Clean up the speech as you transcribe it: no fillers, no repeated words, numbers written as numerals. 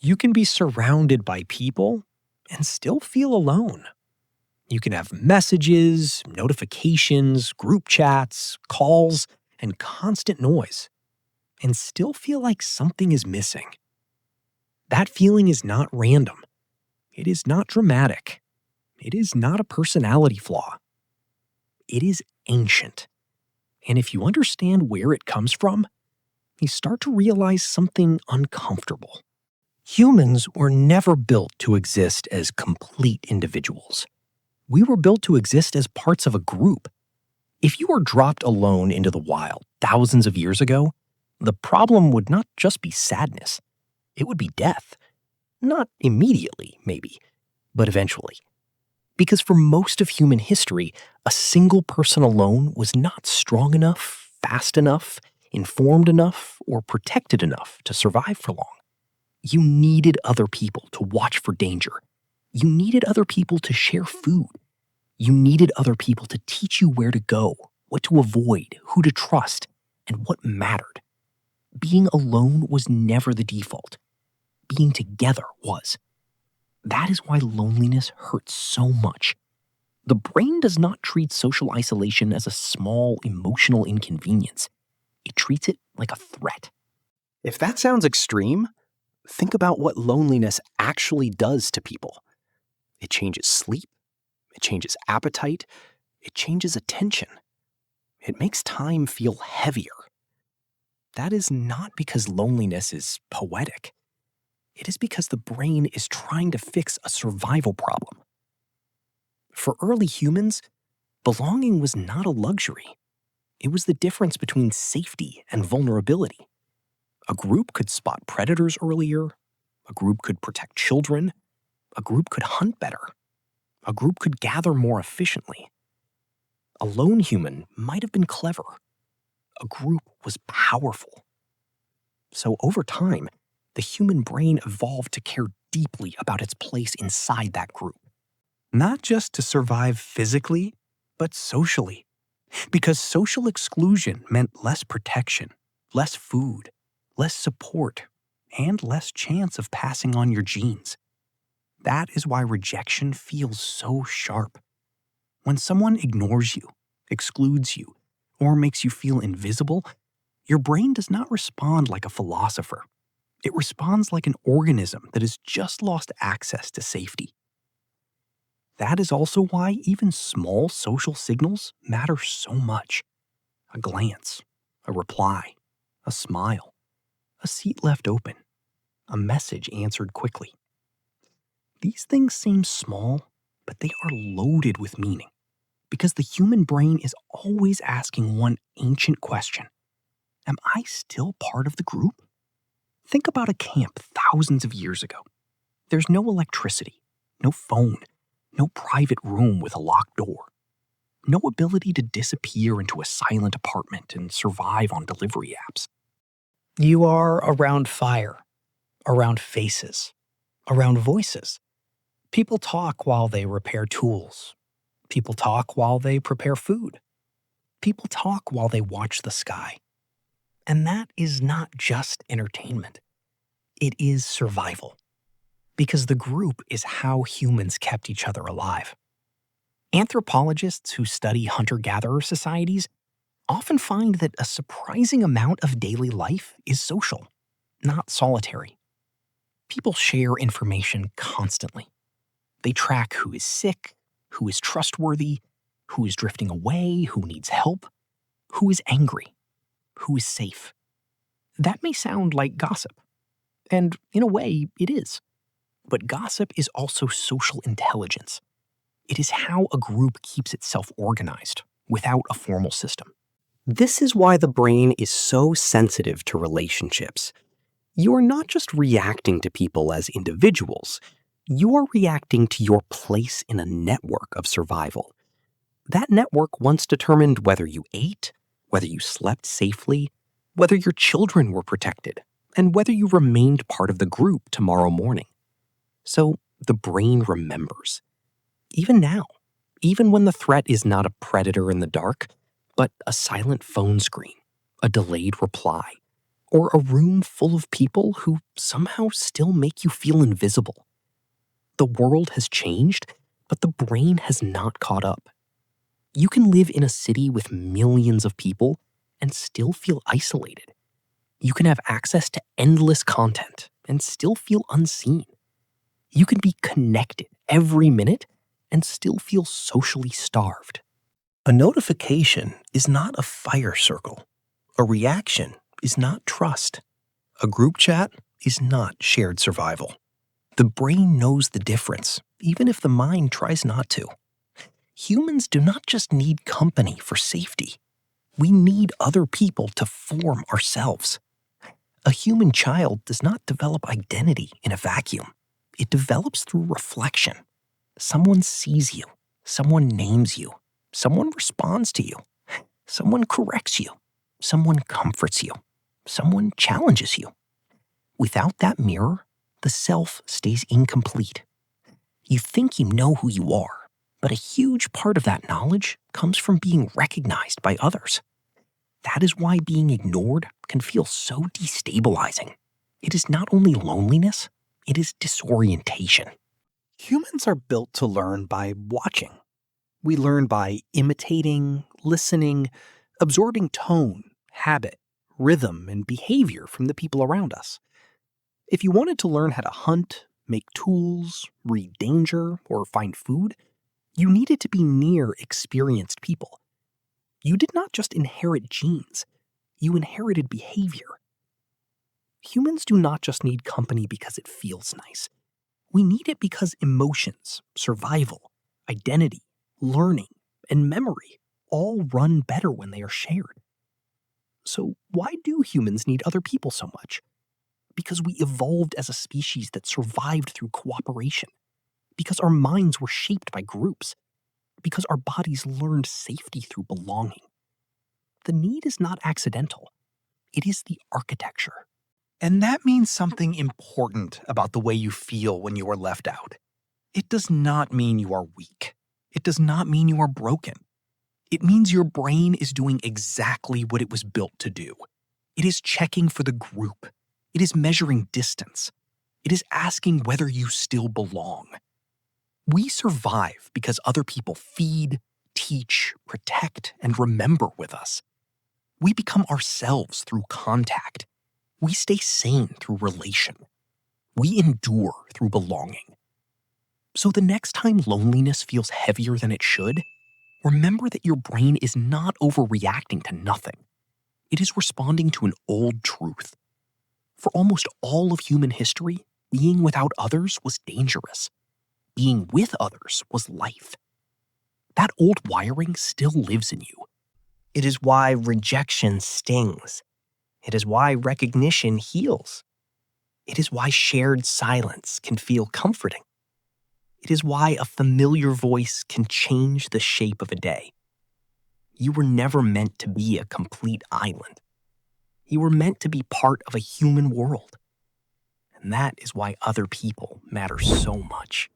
You can be surrounded by people and still feel alone. You can have messages, notifications, group chats, calls, and constant noise, and still feel like something is missing. That feeling is not random. It is not dramatic. It is not a personality flaw. It is ancient. And if you understand where it comes from, you start to realize something uncomfortable. Humans were never built to exist as complete individuals. We were built to exist as parts of a group. If you were dropped alone into the wild thousands of years ago, the problem would not just be sadness. It would be death. Not immediately, maybe, but eventually. Because for most of human history, a single person alone was not strong enough, fast enough, informed enough, or protected enough to survive for long. You needed other people to watch for danger. You needed other people to share food. You needed other people to teach you where to go, what to avoid, who to trust, and what mattered. Being alone was never the default. Being together was. That is why loneliness hurts so much. The brain does not treat social isolation as a small emotional inconvenience. It treats it like a threat. If that sounds extreme, think about what loneliness actually does to people. It changes sleep. It changes appetite. It changes attention. It makes time feel heavier. That is not because loneliness is poetic. It is because the brain is trying to fix a survival problem. For early humans, belonging was not a luxury. It was the difference between safety and vulnerability. A group could spot predators earlier. A group could protect children. A group could hunt better. A group could gather more efficiently. A lone human might have been clever. A group was powerful. So over time, the human brain evolved to care deeply about its place inside that group. Not just to survive physically, but socially. Because social exclusion meant less protection, less food, less support, and less chance of passing on your genes. That is why rejection feels so sharp. When someone ignores you, excludes you, or makes you feel invisible, your brain does not respond like a philosopher. It responds like an organism that has just lost access to safety. That is also why even small social signals matter so much. A glance, a reply, a smile, a seat left open, a message answered quickly. These things seem small, but they are loaded with meaning, because the human brain is always asking one ancient question. Am I still part of the group? Think about a camp thousands of years ago. There's no electricity, no phone, no private room with a locked door, no ability to disappear into a silent apartment and survive on delivery apps. You are around fire, around faces, around voices. People talk while they repair tools. People talk while they prepare food. People talk while they watch the sky. And that is not just entertainment. It is survival. Because the group is how humans kept each other alive. Anthropologists who study hunter-gatherer societies often find that a surprising amount of daily life is social, not solitary. People share information constantly. They track who is sick, who is trustworthy, who is drifting away, who needs help, who is angry, who is safe. That may sound like gossip, and in a way, it is. But gossip is also social intelligence. It is how a group keeps itself organized without a formal system. This is why the brain is so sensitive to relationships. You are not just reacting to people as individuals. You are reacting to your place in a network of survival. That network once determined whether you ate, whether you slept safely, whether your children were protected, and whether you remained part of the group tomorrow morning. So the brain remembers. Even now, even when the threat is not a predator in the dark, but a silent phone screen, a delayed reply, or a room full of people who somehow still make you feel invisible. The world has changed, but the brain has not caught up. You can live in a city with millions of people and still feel isolated. You can have access to endless content and still feel unseen. You can be connected every minute and still feel socially starved. A notification is not a fire circle. A reaction is not trust. A group chat is not shared survival. The brain knows the difference, even if the mind tries not to. Humans do not just need company for safety. We need other people to form ourselves. A human child does not develop identity in a vacuum. It develops through reflection. Someone sees you. Someone names you. Someone responds to you. Someone corrects you. Someone comforts you. Someone challenges you. Without that mirror, the self stays incomplete. You think you know who you are, but a huge part of that knowledge comes from being recognized by others. That is why being ignored can feel so destabilizing. It is not only loneliness, it is disorientation. Humans are built to learn by watching. We learn by imitating, listening, absorbing tone, habit, rhythm, and behavior from the people around us. If you wanted to learn how to hunt, make tools, read danger, or find food, you needed to be near experienced people. You did not just inherit genes, you inherited behavior. Humans do not just need company because it feels nice. We need it because emotions, survival, identity, learning, and memory all run better when they are shared. So why do humans need other people so much? Because we evolved as a species that survived through cooperation. Because our minds were shaped by groups. Because our bodies learned safety through belonging. The need is not accidental. It is the architecture. And that means something important about the way you feel when you are left out. It does not mean you are weak. It does not mean you are broken. It means your brain is doing exactly what it was built to do. It is checking for the group. It is measuring distance. It is asking whether you still belong. We survive because other people feed, teach, protect, and remember with us. We become ourselves through contact. We stay sane through relation. We endure through belonging. So the next time loneliness feels heavier than it should, remember that your brain is not overreacting to nothing. It is responding to an old truth. For almost all of human history, being without others was dangerous. Being with others was life. That old wiring still lives in you. It is why rejection stings. It is why recognition heals. It is why shared silence can feel comforting. It is why a familiar voice can change the shape of a day. You were never meant to be a complete island. You were meant to be part of a human world. And that is why other people matter so much.